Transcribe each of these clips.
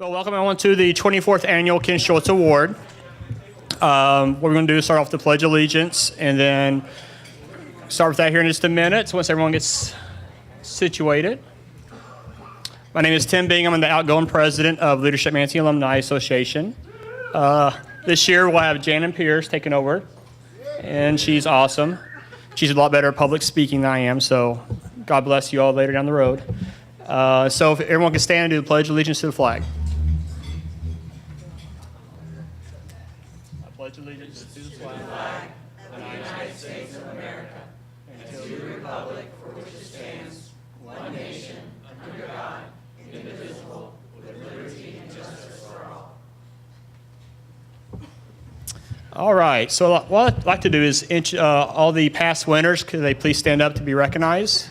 Well, welcome everyone to the 24th Annual Ken Schulz Award. What we're going to do is start off the Pledge of Allegiance and then start with that here in just a minute once everyone gets situated. My name is Tim Bingham. I'm the outgoing president of Leadership Manatee Alumni Association. This year we'll have Jan and Pierce taking over, and she's awesome. She's a lot better at public speaking than I am, so God bless you all later down the road. So if everyone can stand and do the Pledge of Allegiance to the flag. I pledge allegiance to the flag of the United States of America and to the republic for which it stands, one nation, under God, indivisible, with liberty and justice for all. All right, so what I'd like to do is all the past winners, could they please stand up to be recognized?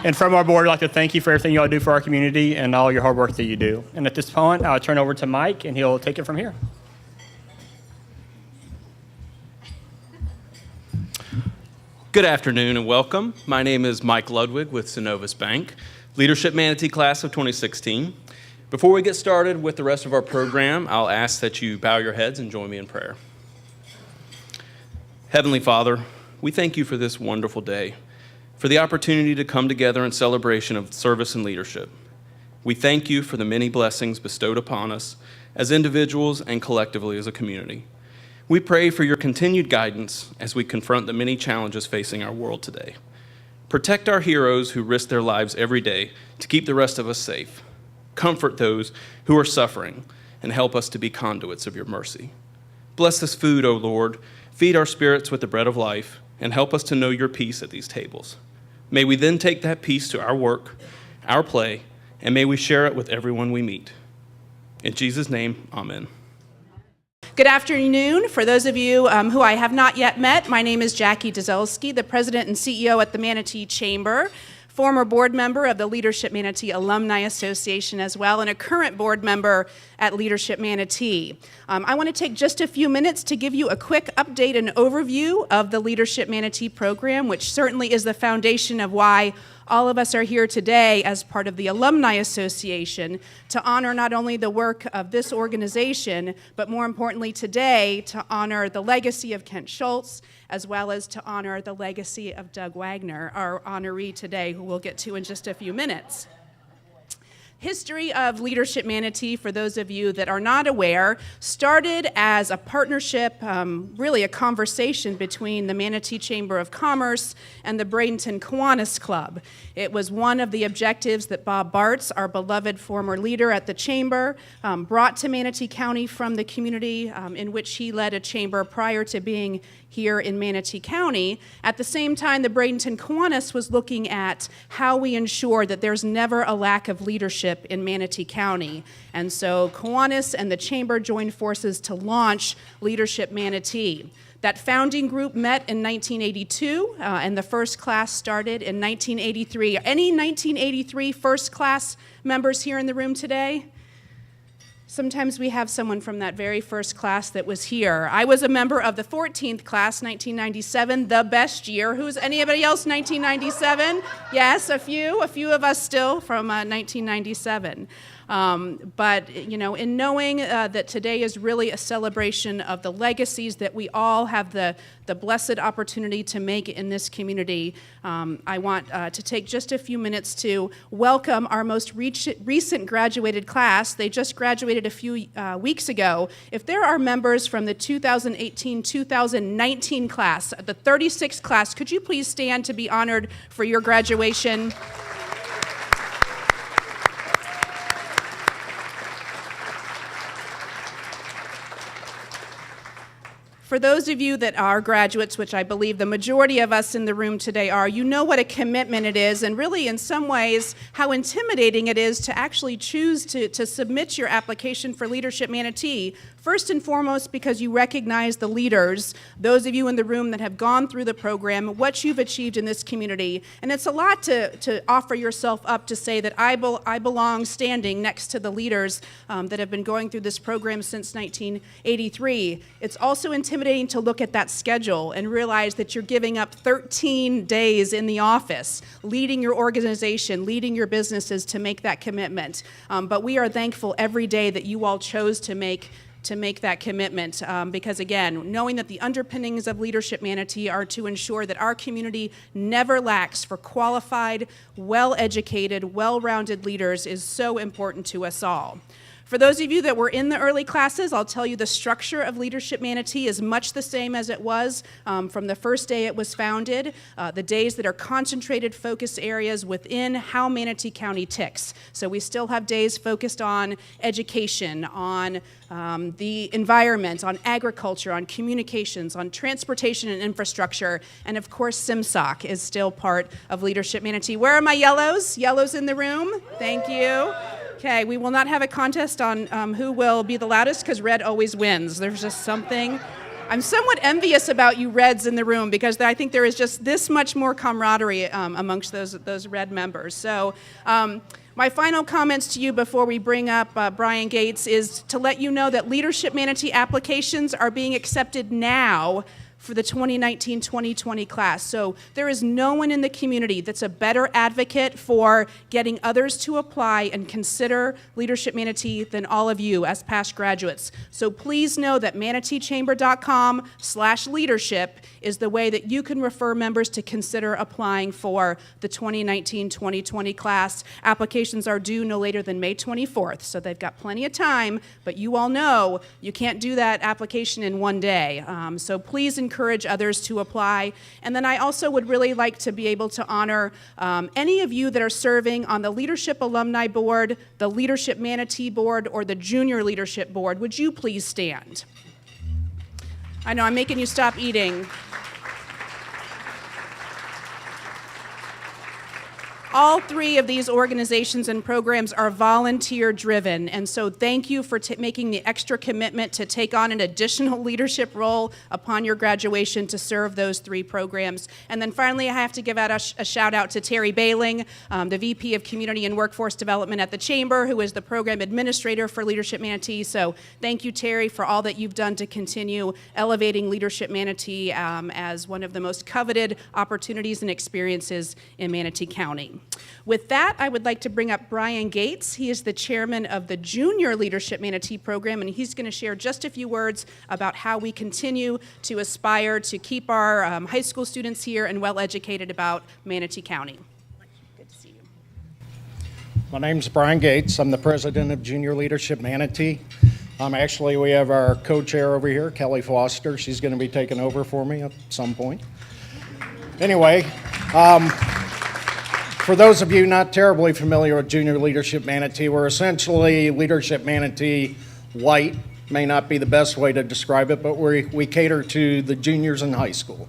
And from our board, I'd like to thank you for everything you all do for our community and all your hard work that you do. And at this point, I'll turn over to Mike, and he'll take it from here. Good afternoon and welcome. My name is Mike Ludwig with Synovus Bank, Leadership Manatee Class of 2016. Before we get started with the rest of our program, I'll ask that you bow your heads and join me in prayer. Heavenly Father, we thank you for this wonderful day, for the opportunity to come together in celebration of service and leadership. We thank you for the many blessings bestowed upon us as individuals and collectively as a community. We pray for your continued guidance as we confront the many challenges facing our world today. Protect our heroes who risk their lives every day to keep the rest of us safe. Comfort those who are suffering and help us to be conduits of your mercy. Bless this food, O Lord. Feed our spirits with the bread of life and help us to know your peace at these tables. May we then take that peace to our work, our play, and may we share it with everyone we meet. In Jesus' name, amen. Good afternoon. For those of you who I have not yet met, my name is Jackie Dzelski, the president and CEO at the Manatee Chamber, former board member of the Leadership Manatee Alumni Association as well, and a current board member at Leadership Manatee. I want to take just a few minutes to give you a quick update and overview of the Leadership Manatee program, which certainly is the foundation of why all of us are here today as part of the Alumni Association to honor not only the work of this organization, but more importantly today to honor the legacy of Ken Schulz, as well as to honor the legacy of Doug Wagner, our honoree today, who we'll get to in just a few minutes. History of Leadership Manatee, for those of you that are not aware, started as a partnership, really a conversation between the Manatee Chamber of Commerce and the Bradenton Kiwanis Club. It was one of the objectives that Bob Bartz, our beloved former leader at the Chamber, brought to Manatee County from the community in which he led a chamber prior to being here in Manatee County. At the same time, the Bradenton Kiwanis was looking at how we ensure that there's never a lack of leadership in Manatee County. And so Kiwanis and the Chamber joined forces to launch Leadership Manatee. That founding group met in 1982, and the first class started in 1983. Any 1983 first class members here in the room today? Sometimes we have someone from that very first class that was here. I was a member of the 14th class, 1997, the best year. Who's anybody else 1997? Yes, a few of us still from 1997. But, you know, in knowing that today is really a celebration of the legacies that we all have the blessed opportunity to make in this community, I want to take just a few minutes to welcome our most recent graduated class. They just graduated a few weeks ago. If there are members from the 2018-2019 class, the 36th class, could you please stand to be honored for your graduation? For those of you that are graduates, which I believe the majority of us in the room today are, you know what a commitment it is, and really in some ways how intimidating it is to actually choose to submit your application for Leadership Manatee First and foremost, because you recognize the leaders, those of you in the room that have gone through the program, what you've achieved in this community. And it's a lot to offer yourself up to say that I belong standing next to the leaders that have been going through this program since 1983. It's also intimidating to look at that schedule and realize that you're giving up 13 days in the office, leading your organization, leading your businesses to make that commitment. But we are thankful every day that you all chose to make that commitment because, again, knowing that the underpinnings of Leadership Manatee are to ensure that our community never lacks for qualified, well-educated, well-rounded leaders is so important to us all. For those of you that were in the early classes, I'll tell you the structure of Leadership Manatee is much the same as it was from the first day it was founded. The days that are concentrated focus areas within how Manatee County ticks. So we still have days focused on education, on the environment, on agriculture, on communications, on transportation and infrastructure, and of course SimSoc is still part of Leadership Manatee. Where are my yellows? Yellows in the room? Thank you. Okay, we will not have a contest on who will be the loudest because red always wins. There's just something. I'm somewhat envious about you reds in the room because I think there is just this much more camaraderie amongst those red members. So my final comments to you before we bring up Brian Gates is to let you know that Leadership Manatee applications are being accepted now for the 2019-2020 class. So there is no one in the community that's a better advocate for getting others to apply and consider Leadership Manatee than all of you as past graduates. So please know that manateechamber.com/leadership is the way that you can refer members to consider applying for the 2019-2020 class. Applications are due no later than May 24th, so they've got plenty of time, but you all know you can't do that application in one day. So please encourage others to apply. And then I also would really like to be able to honor any of you that are serving on the Leadership Alumni Board, the Leadership Manatee Board, or the Junior Leadership Board. Would you please stand? I know I'm making you stop eating. All three of these organizations and programs are volunteer-driven, and so thank you for making the extra commitment to take on an additional leadership role upon your graduation to serve those three programs. And then finally, I have to give out a shout-out to Terry Bailing, the VP of Community and Workforce Development at the Chamber, who is the program administrator for Leadership Manatee. So thank you, Terry, for all that you've done to continue elevating Leadership Manatee as one of the most coveted opportunities and experiences in Manatee County. With that, I would like to bring up Brian Gates. He is the chairman of the Junior Leadership Manatee program, and he's going to share just a few words about how we continue to aspire to keep our high school students here and well-educated about Manatee County. Good to see you. My name's Brian Gates. I'm the president of Junior Leadership Manatee. Actually, we have our co-chair over here, Kelly Foster. She's going to be taking over for me at some point. Anyway, for those of you not terribly familiar with Junior Leadership Manatee, we're essentially Leadership Manatee Light. May not be the best way to describe it, but we cater to the juniors in high school.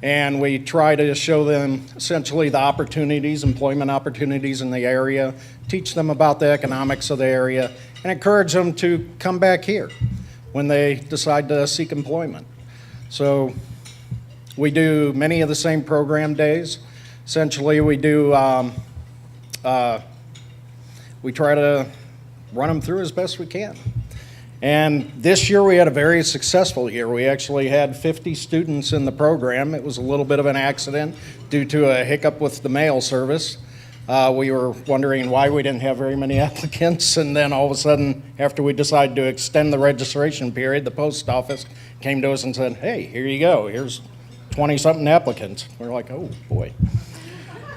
And we try to show them essentially the opportunities, employment opportunities in the area, teach them about the economics of the area, and encourage them to come back here when they decide to seek employment. So we do many of the same program days. Essentially, we do, we try to run them through as best we can. And this year we had a very successful year. We actually had 50 students in the program. It was a little bit of an accident due to a hiccup with the mail service. We were wondering why we didn't have very many applicants, and then all of a sudden, after we decided to extend the registration period, the post office came to us and said, hey, here you go, here's 20-something applicants. We're like, oh boy.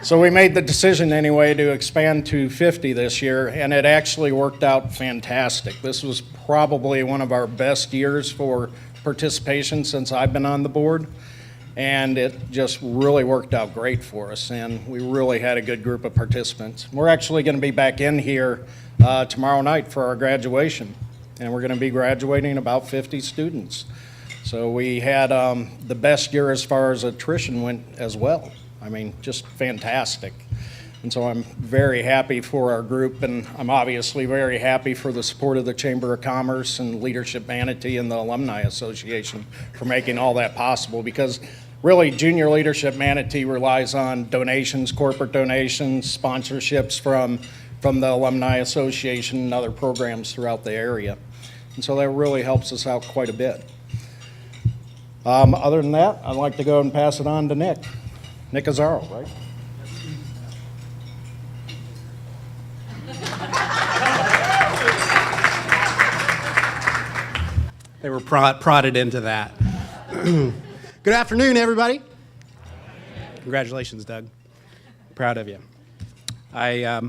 So we made the decision anyway to expand to 50 this year, and it actually worked out fantastic. This was probably one of our best years for participation since I've been on the board, and it just really worked out great for us, and we really had a good group of participants. We're actually going to be back in here tomorrow night for our graduation, and we're going to be graduating about 50 students. So we had the best year as far as attrition went as well. I mean, just fantastic. And so I'm very happy for our group, and I'm obviously very happy for the support of the Chamber of Commerce and Leadership Manatee and the Alumni Association for making all that possible, because really Junior Leadership Manatee relies on donations, corporate donations, sponsorships from the Alumni Association and other programs throughout the area. And so that really helps us out quite a bit. Other than that, I'd like to go and pass it on to Nick. Nick Azaro, right? They were prodded into that. Good afternoon, everybody. Congratulations, Doug. Proud of you. I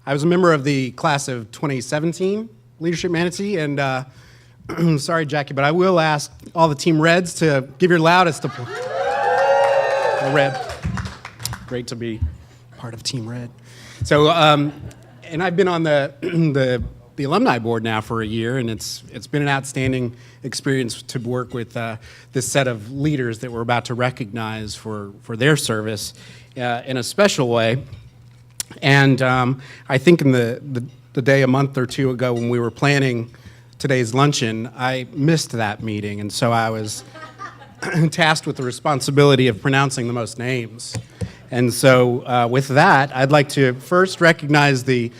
was a member of the class of 2017 Leadership Manatee, and sorry, Jackie, but I will ask all the Team Reds to give your loudest applause. Red. Great to be part of Team Red. So, and I've been on the alumni board now for a year, and it's been an outstanding experience to work with this set of leaders that we're about to recognize for their service in a special way. And I think in the day a month or two ago when we were planning today's luncheon, I missed that meeting, and so I was tasked with the responsibility of pronouncing the most names. And so with that, I'd like to first recognize the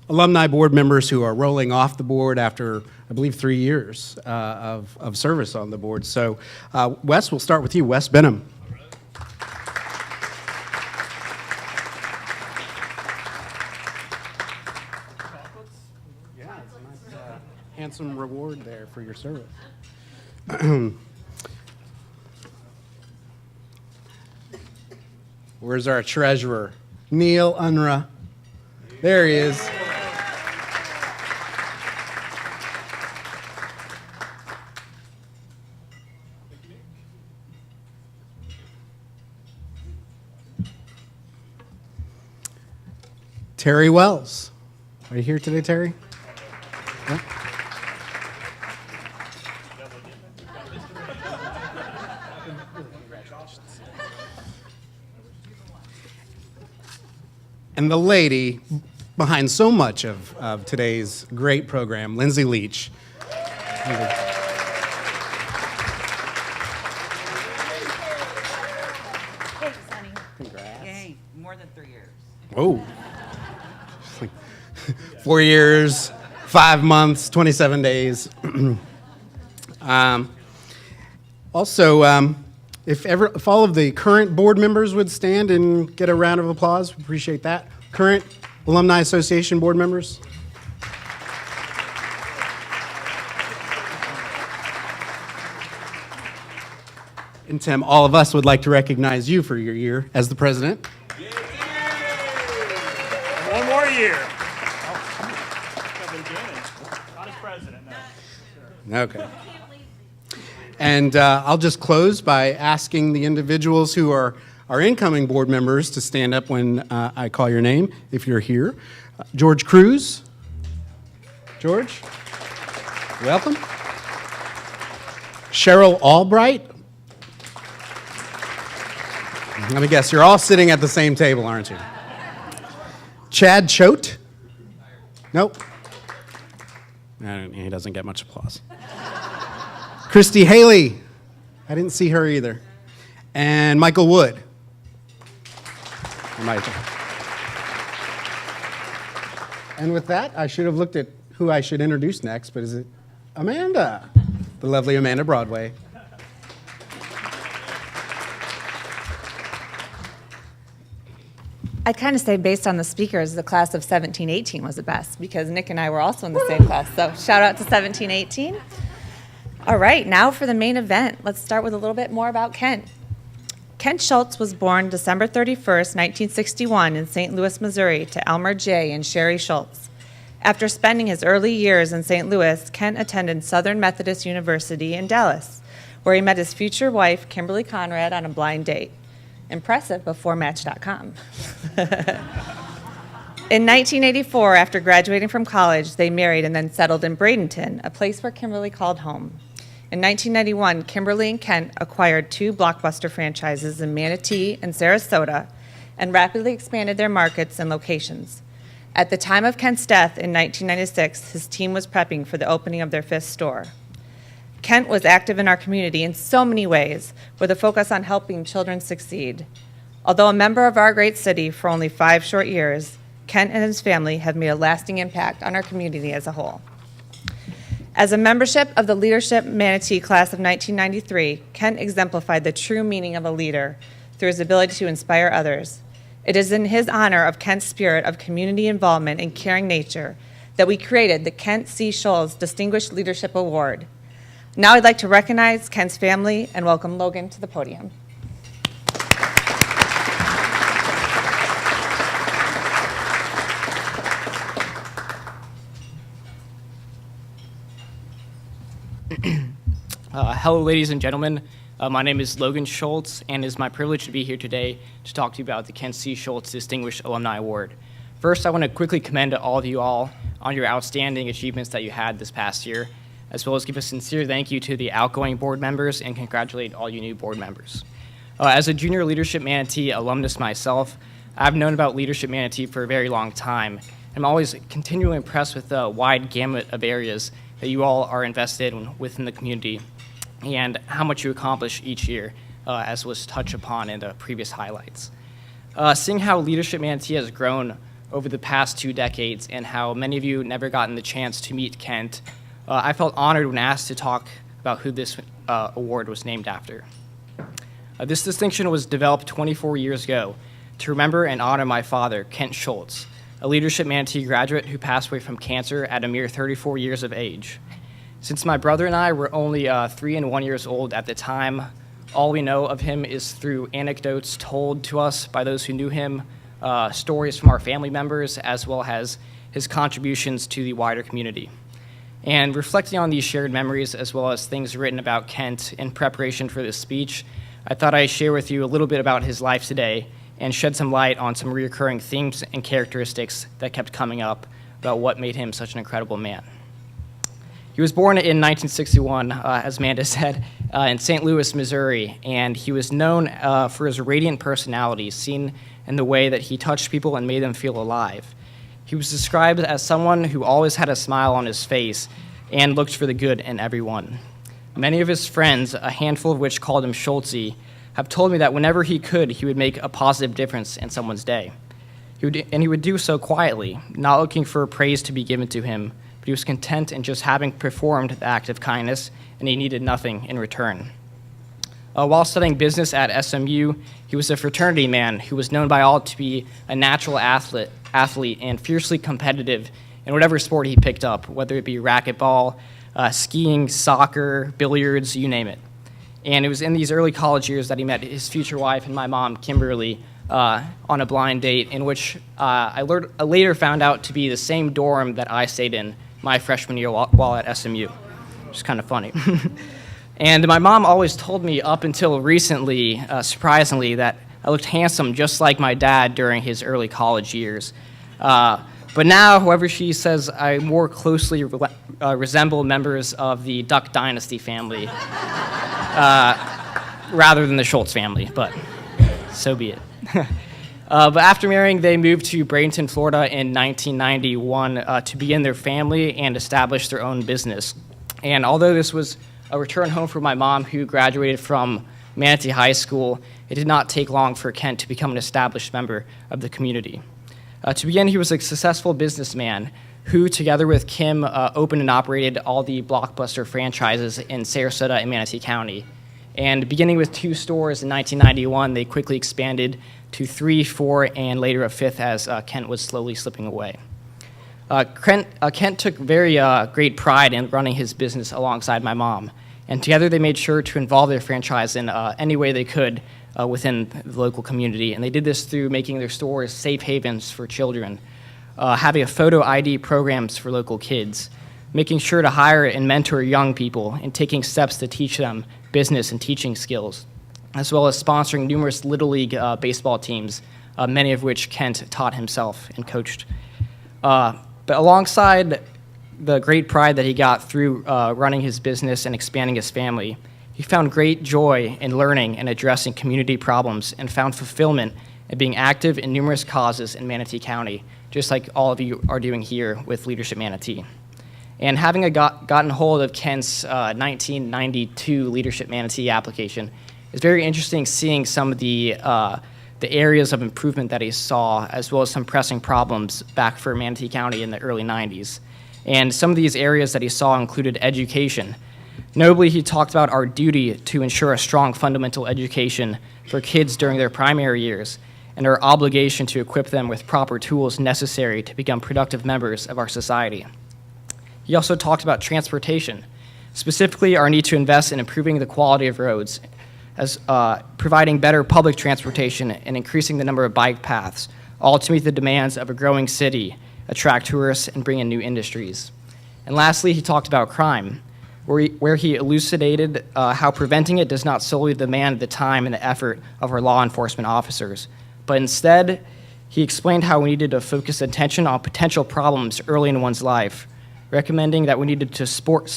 alumni board members who are rolling off the board after, I believe, 3 years of service on the board. So Wes, we'll start with you. Wes Benham. Yeah, it's a nice, handsome reward there for your service. Where's our treasurer? Neil Unruh. There he is. Terry Wells. Are you here today, Terry? Yeah. And the lady behind so much of today's great program, Lindsay Leach. Thanks, honey. Congrats. Yay, more than 3 years. Whoa. 4 years, 5 months, 27 days. Also, if all of the current board members would stand and get a round of applause, we appreciate that. Current Alumni Association board members. And Tim, all of us would like to recognize you for your year as the president. One more year. Not as president, no. Okay. And I'll just close by asking the individuals who are our incoming board members to stand up when I call your name, if you're here. George Cruz. George, welcome. Cheryl Albright. Let me guess, you're all sitting at the same table, aren't you? Chad Choate. Nope. He doesn't get much applause. Christy Haley. I didn't see her either. And Michael Wood. And with that, I should have looked at who I should introduce next, but is it Amanda? The lovely Amanda Broadway. I'd kind of say based on the speakers, the class of 17-18 was the best because Nick and I were also in the same class. So shout out to 17-18. All right, now for the main event. Let's start with a little bit more about Kent. Kent Schulz was born December 31st, 1961 in St. Louis, Missouri to Elmer J. and Sherry Schulz. After spending his early years in St. Louis, Kent attended Southern Methodist University in Dallas, where he met his future wife, Kimberly Conrad, on a blind date. Impressive before Match.com. In 1984, after graduating from college, they married and then settled in Bradenton, a place where Kimberly called home. In 1991, Kimberly and Kent acquired 2 Blockbuster franchises in Manatee and Sarasota, and rapidly expanded their markets and locations. At the time of Kent's death in 1996, his team was prepping for the opening of their 5th store. Kent was active in our community in so many ways, with a focus on helping children succeed. Although a member of our great city for only 5 short years, Kent and his family have made a lasting impact on our community as a whole. As a membership of the Leadership Manatee Class of 1993, Kent exemplified the true meaning of a leader through his ability to inspire others. It is in his honor of Kent's spirit of community involvement and caring nature that we created the Kent C. Schulz Distinguished Leadership Award. Now I'd like to recognize Kent's family and welcome Logan to the podium. Hello, ladies and gentlemen. My name is Logan Schulz, and it is my privilege to be here today to talk to you about the Kent C. Schulz Distinguished Alumni Award. First, I want to quickly commend all of you all on your outstanding achievements that you had this past year, as well as give a sincere thank you to the outgoing board members and congratulate all you new board members. As a junior Leadership Manatee alumnus myself, I've known about Leadership Manatee for a very long time. I'm always continually impressed with the wide gamut of areas that you all are invested in within the community and how much you accomplish each year, as was touched upon in the previous highlights. Seeing how Leadership Manatee has grown over the past 2 decades and how many of you never gotten the chance to meet Kent, I felt honored when asked to talk about who this award was named after. This distinction was developed 24 years ago to remember and honor my father, Kent Schulz, a Leadership Manatee graduate who passed away from cancer at a mere 34 years of age. Since my brother and I were only 3 and 1 years old at the time, all we know of him is through anecdotes told to us by those who knew him, stories from our family members, as well as his contributions to the wider community. And reflecting on these shared memories, as well as things written about Kent in preparation for this speech, I thought I'd share with you a little bit about his life today and shed some light on some recurring themes and characteristics that kept coming up about what made him such an incredible man. He was born in 1961, as Amanda said, in St. Louis, Missouri, and he was known for his radiant personality, seen in the way that he touched people and made them feel alive. He was described as someone who always had a smile on his face and looked for the good in everyone. Many of his friends, a handful of which called him Schultzy, have told me that whenever he could, he would make a positive difference in someone's day. He would do so quietly, not looking for praise to be given to him, but he was content in just having performed the act of kindness, and he needed nothing in return. While studying business at SMU, he was a fraternity man who was known by all to be a natural athlete and fiercely competitive in whatever sport he picked up, whether it be racquetball, skiing, soccer, billiards, you name it. And it was in these early college years that he met his future wife and my mom, Kimberly, on a blind date in which I later found out to be the same dorm that I stayed in my freshman year while at SMU, which is kind of funny. And my mom always told me up until recently, surprisingly, that I looked handsome just like my dad during his early college years. But now, however, she says I more closely resemble members of the Duck Dynasty family rather than the Schultz family, but so be it. But after marrying, they moved to Bradenton, Florida in 1991 to begin their family and establish their own business. And although this was a return home for my mom, who graduated from Manatee High School, it did not take long for Kent to become an established member of the community. To begin, he was a successful businessman who, together with Kim, opened and operated all the Blockbuster franchises in Sarasota and Manatee County. And beginning with 2 stores in 1991, they quickly expanded to 3, 4, and later a 5th as Kent was slowly slipping away. Kent took very great pride in running his business alongside my mom, and together they made sure to involve their franchise in any way they could within the local community, and they did this through making their stores safe havens for children, having a photo ID programs for local kids, making sure to hire and mentor young people, and taking steps to teach them business and teaching skills, as well as sponsoring numerous Little League baseball teams, many of which Kent taught himself and coached. But alongside the great pride that he got through running his business and expanding his family, he found great joy in learning and addressing community problems and found fulfillment and being active in numerous causes in Manatee County, just like all of you are doing here with Leadership Manatee. And having gotten hold of Kent's 1992 Leadership Manatee application, it's very interesting seeing some of the areas of improvement that he saw, as well as some pressing problems back for Manatee County in the early 90s. And some of these areas that he saw included education. Notably, he talked about our duty to ensure a strong fundamental education for kids during their primary years, and our obligation to equip them with proper tools necessary to become productive members of our society. He also talked about transportation, specifically our need to invest in improving the quality of roads, as providing better public transportation and increasing the number of bike paths, all to meet the demands of a growing city, attract tourists, and bring in new industries. And lastly, he talked about crime, where he elucidated how preventing it does not solely demand the time and the effort of our law enforcement officers, but instead, he explained how we needed to focus attention on potential problems early in one's life, recommending that we needed to support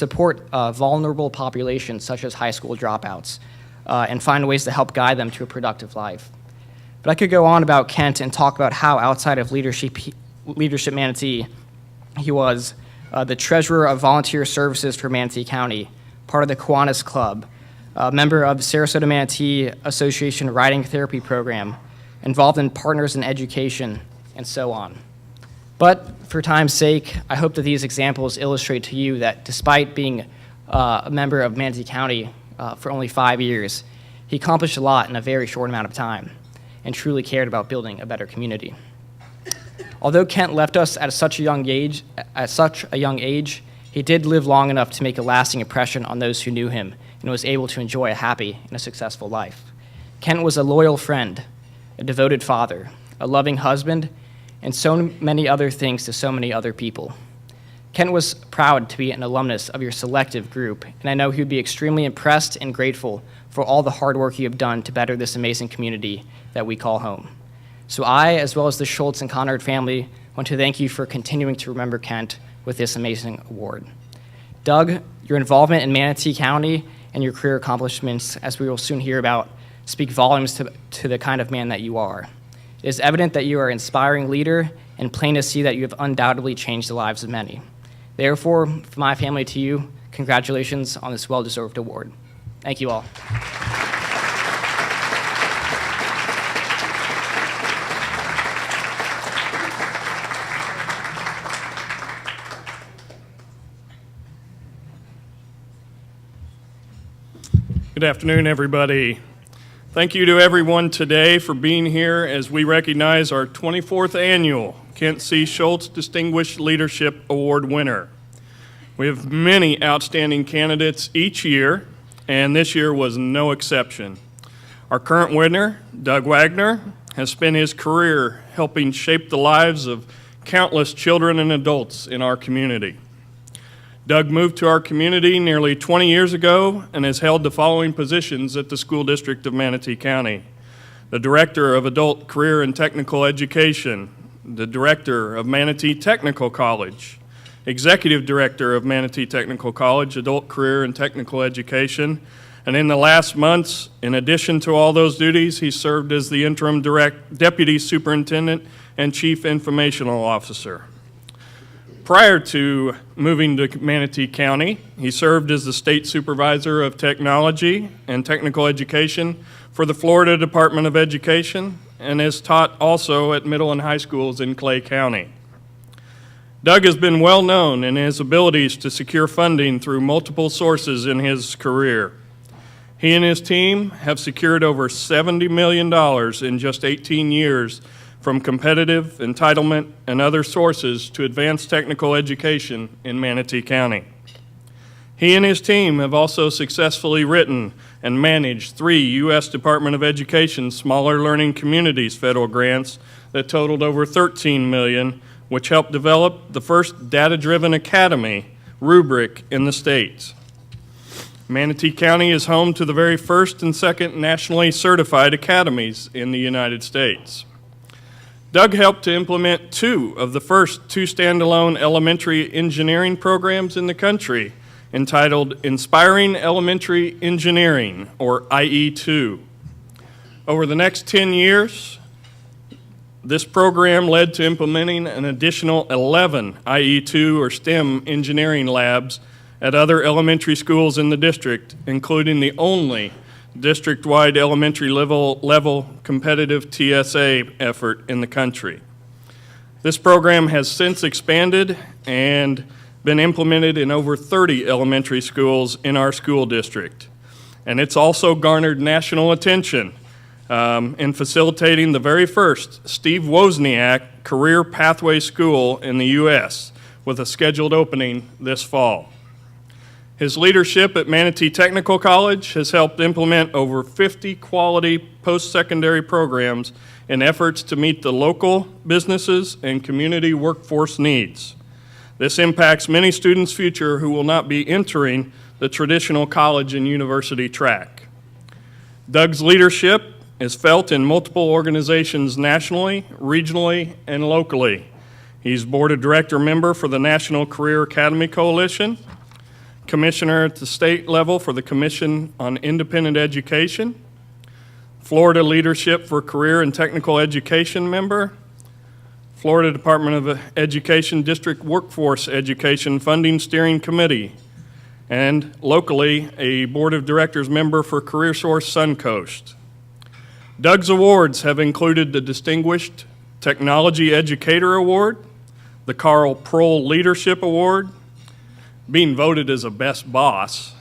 vulnerable populations such as high school dropouts and find ways to help guide them to a productive life. But I could go on about Kent and talk about how outside of Leadership Manatee, he was the treasurer of volunteer services for Manatee County, part of the Kiwanis Club, a member of the Sarasota Manatee Association Riding Therapy Program, involved in Partners in Education, and so on. But for time's sake, I hope that these examples illustrate to you that despite being a member of Manatee County for only 5 years, he accomplished a lot in a very short amount of time and truly cared about building a better community. Although Kent left us at such a young age, he did live long enough to make a lasting impression on those who knew him and was able to enjoy a happy and a successful life. Kent was a loyal friend, a devoted father, a loving husband, and so many other things to so many other people. Kent was proud to be an alumnus of your selective group, and I know he would be extremely impressed and grateful for all the hard work you have done to better this amazing community that we call home. So I, as well as the Schulz and Conrad family, want to thank you for continuing to remember Kent with this amazing award. Doug, your involvement in Manatee County and your career accomplishments, as we will soon hear about, speak volumes to the kind of man that you are. It is evident that you are an inspiring leader and plain to see that you have undoubtedly changed the lives of many. Therefore, from my family to you, congratulations on this well-deserved award. Thank you all. Good afternoon, everybody. Thank you to everyone today for being here as we recognize our 24th annual Kent C. Schulz Distinguished Leadership Award winner. We have many outstanding candidates each year, and this year was no exception. Our current winner, Doug Wagner, has spent his career helping shape the lives of countless children and adults in our community. Doug moved to our community nearly 20 years ago and has held the following positions at the School District of Manatee County: the Director of Adult Career and Technical Education, the Director of Manatee Technical College, Executive Director of Manatee Technical College, Adult Career and Technical Education, and in the last months, in addition to all those duties, he served as the Interim Deputy Superintendent and Chief Informational Officer. Prior to moving to Manatee County, he served as the State Supervisor of Technology and Technical Education for the Florida Department of Education and has taught also at middle and high schools in Clay County. Doug has been well known in his abilities to secure funding through multiple sources in his career. He and his team have secured over $70 million in just 18 years from competitive, entitlement, and other sources to advance technical education in Manatee County. He and his team have also successfully written and managed 3 U.S. Department of Education Smaller Learning Communities federal grants that totaled over $13 million, which helped develop the first data-driven academy rubric in the state. Manatee County is home to the very first and second nationally certified academies in the United States. Doug helped to implement 2 of the first 2 standalone elementary engineering programs in the country, entitled Inspiring Elementary Engineering, or IE2. Over the next 10 years, This program led to implementing an additional 11 IE2 or STEM engineering labs at other elementary schools in the district, including the only district-wide elementary level competitive TSA effort in the country. This program has since expanded and been implemented in over 30 elementary schools in our school district. And it's also garnered national attention in facilitating the very first Steve Wozniak Career Pathway School in the U.S. with a scheduled opening this fall. His leadership at Manatee Technical College has helped implement over 50 quality post-secondary programs in efforts to meet the local businesses and community workforce needs. This impacts many students' future who will not be entering the traditional college and university track. Doug's leadership is felt in multiple organizations nationally, regionally, and locally. He's Board of Director member for the National Career Academy Coalition, Commissioner at the state level for the Commission on Independent Education, Florida Leadership for Career and Technical Education member, Florida Department of Education District Workforce Education Funding Steering Committee, and locally a Board of Directors member for CareerSource Suncoast. Doug's awards have included the Distinguished Technology Educator Award, the Carl Prohl Leadership Award, being voted as a best boss,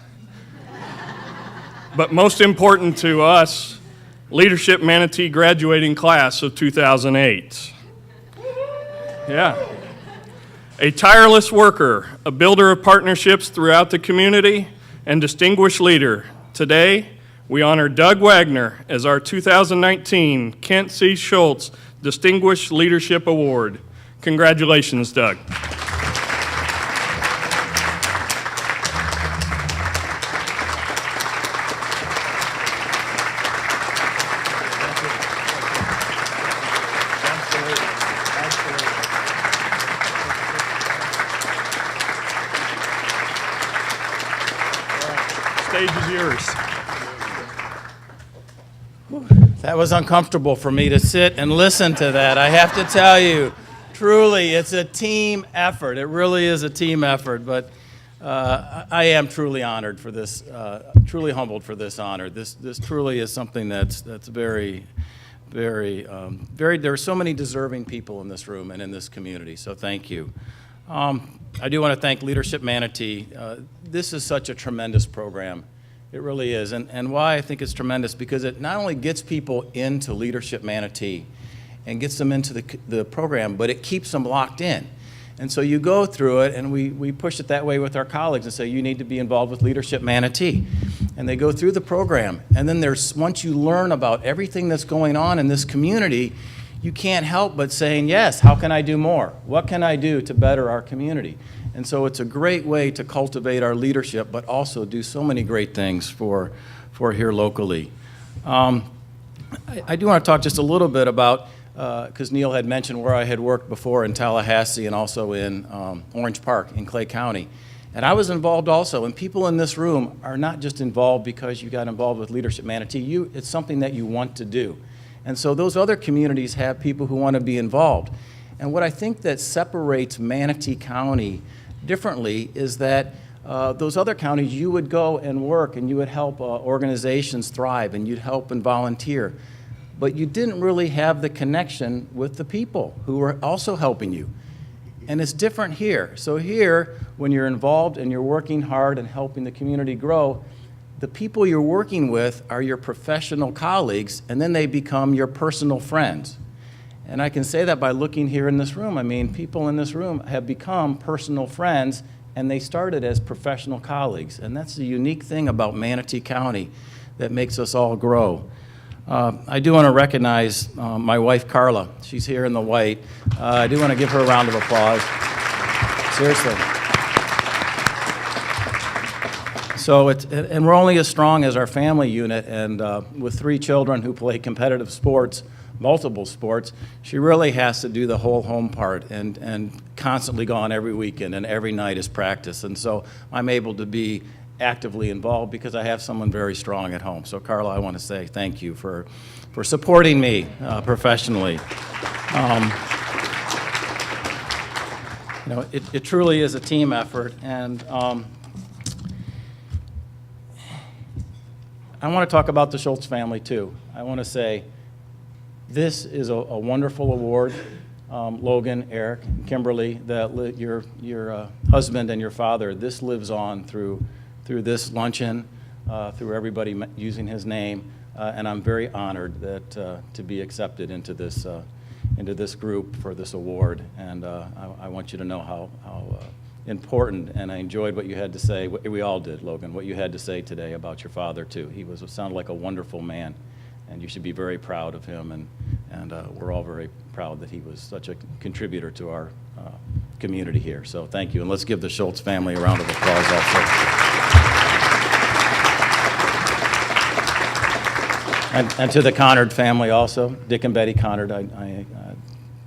but most important to us, Leadership Manatee Graduating Class of 2008. Yeah. A tireless worker, a builder of partnerships throughout the community, and distinguished leader. Today, we honor Doug Wagner as our 2019 Kent C. Schulz Distinguished Leadership Award. Congratulations, Doug. Stage is yours. That was uncomfortable for me to sit and listen to that. I have to tell you, truly, it's a team effort. It really is a team effort, but I am truly honored for this, truly humbled for this honor. This truly is something that's very, there are so many deserving people in this room and in this community, so thank you. I do want to thank Leadership Manatee. This is such a tremendous program. It really is. And why I think it's tremendous, because it not only gets people into Leadership Manatee and gets them into the program, but it keeps them locked in. And so you go through it, and we push it that way with our colleagues and say, you need to be involved with Leadership Manatee. And they go through the program. And then once you learn about everything that's going on in this community, you can't help but saying, yes, how can I do more? What can I do to better our community? And so it's a great way to cultivate our leadership, but also do so many great things for here locally. I do want to talk just a little bit about, because Neil had mentioned where I had worked before in Tallahassee and also in Orange Park in Clay County. And I was involved also, and people in this room are not just involved because you got involved with Leadership Manatee. It's something that you want to do. And so those other communities have people who want to be involved. And what I think that separates Manatee County differently is that those other counties, you would go and work and you would help organizations thrive and you'd help and volunteer. But you didn't really have the connection with the people who were also helping you. And it's different here. So here, when you're involved and you're working hard and helping the community grow, the people you're working with are your professional colleagues, and then they become your personal friends. And I can say that by looking here in this room. I mean, people in this room have become personal friends, and they started as professional colleagues. And that's the unique thing about Manatee County that makes us all grow. I do want to recognize my wife, Carla. She's here in the white. I do want to give her a round of applause. Seriously. So and we're only as strong as our family unit, and with 3 children who play competitive sports, multiple sports, she really has to do the whole home part and constantly go on every weekend, and every night is practice. And so I'm able to be actively involved because I have someone very strong at home. So Carla, I want to say thank you for supporting me professionally. It truly is a team effort, and I want to talk about the Schulz family too. I want to say this is a wonderful award, Logan, Eric, and Kimberly, that your husband and your father, this lives on through this luncheon, through everybody using his name, and I'm very honored that to be accepted into this group for this award, and I want you to know how important, and I enjoyed what you had to say. We all did, Logan, what you had to say today about your father too. He sounded like a wonderful man, and you should be very proud of him, and we're all very proud that he was such a contributor to our community here. So thank you, and let's give the Schulz family a round of applause also. And to the Connard family also, Dick and Betty Connard,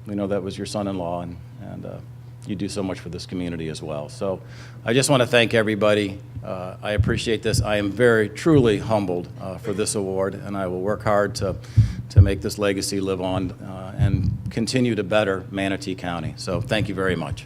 we know that was your son-in-law, and you do so much for this community as well. So I just want to thank everybody. I appreciate this. I am very, truly humbled for this award, and I will work hard to make this legacy live on and continue to better Manatee County. So thank you very much.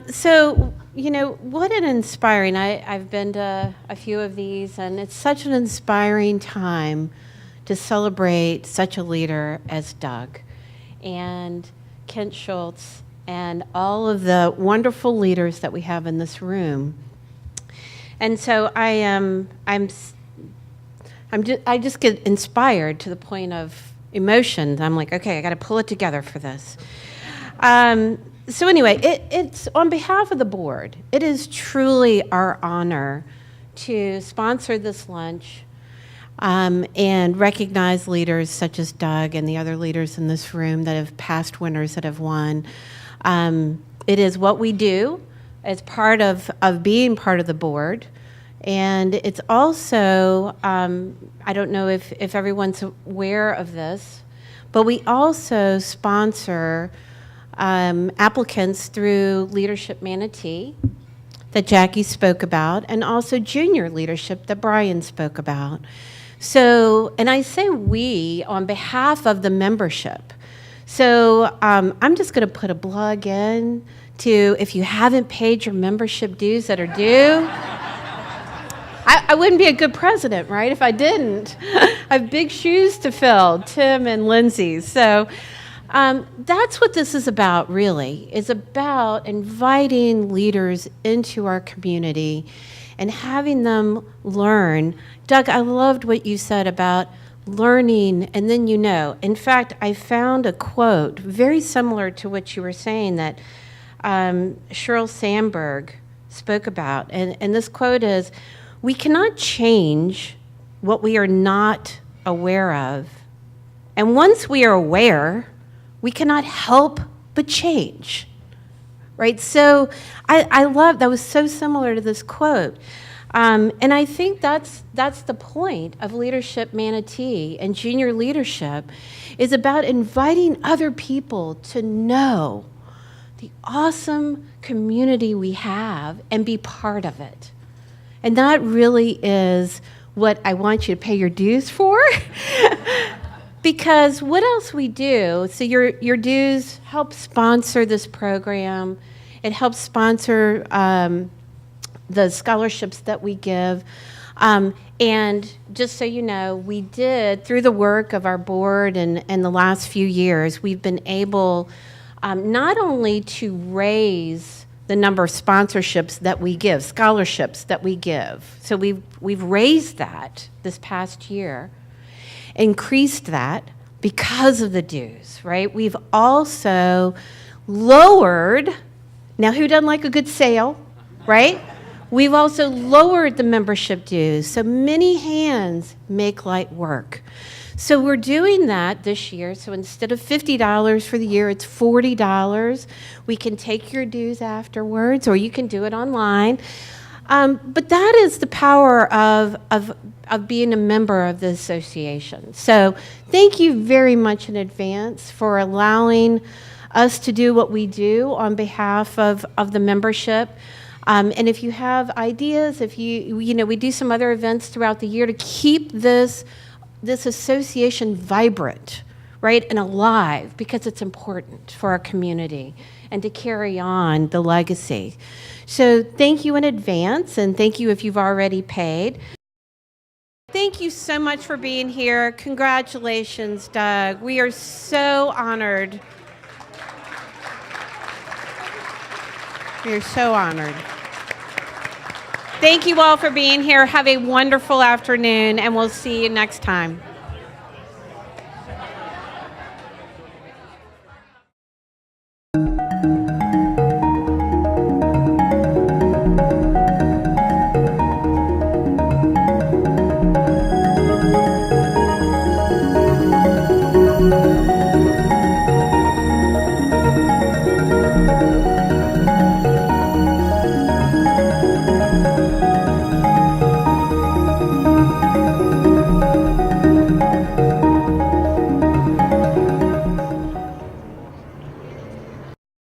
So, what an inspiring, I've been to a few of these, and it's such an inspiring time to celebrate such a leader as Doug and Kent Schulz and all of the wonderful leaders that we have in this room. And so I just get inspired to the point of emotion. I'm like, okay, I got to pull it together for this. So anyway, it's on behalf of the board, it is truly our honor to sponsor this lunch and recognize leaders such as Doug and the other leaders in this room that have past winners that have won. It is what we do as part of being part of the board. And it's also, I don't know if everyone's aware of this, but we also sponsor applicants through Leadership Manatee that Jackie spoke about, and also junior leadership that Brian spoke about. So, and I say we on behalf of the membership. So I'm just going to put a plug in to, if you haven't paid your membership dues that are due, I wouldn't be a good president, right, if I didn't. I have big shoes to fill, Tim and Lindsay. So that's what this is about, really. It's about inviting leaders into our community and having them learn. Doug, I loved what you said about learning and then you know. In fact, I found a quote very similar to what you were saying that Sheryl Sandberg spoke about. And this quote is, "We cannot change what we are not aware of. And once we are aware, we cannot help but change." Right? So I love, that was so similar to this quote. And I think that's the point of Leadership Manatee and junior leadership, is about inviting other people to know the awesome community we have and be part of it. And that really is what I want you to pay your dues for. Because what else we do, so your dues help sponsor this program. It helps sponsor the scholarships that we give. And just so you know, we did, through the work of our board and the last few years, we've been able not only to raise the number of sponsorships that we give, scholarships that we give. So we've raised that this past year, increased that because of the dues, right? We've also lowered, now who doesn't like a good sale, right? We've also lowered the membership dues. So many hands make light work. So we're doing that this year. So instead of $50 for the year, it's $40. We can take your dues afterwards, or you can do it online. But that is the power of of being a member of the association. So thank you very much in advance for allowing us to do what we do on behalf of the membership. And if you have ideas, if we do some other events throughout the year to keep this association vibrant, right, and alive, because it's important for our community and to carry on the legacy. So thank you in advance, and thank you if you've already paid. Thank you so much for being here. Congratulations, Doug. We are so honored. We are so honored. Thank you all for being here. Have a wonderful afternoon, and we'll see you next time.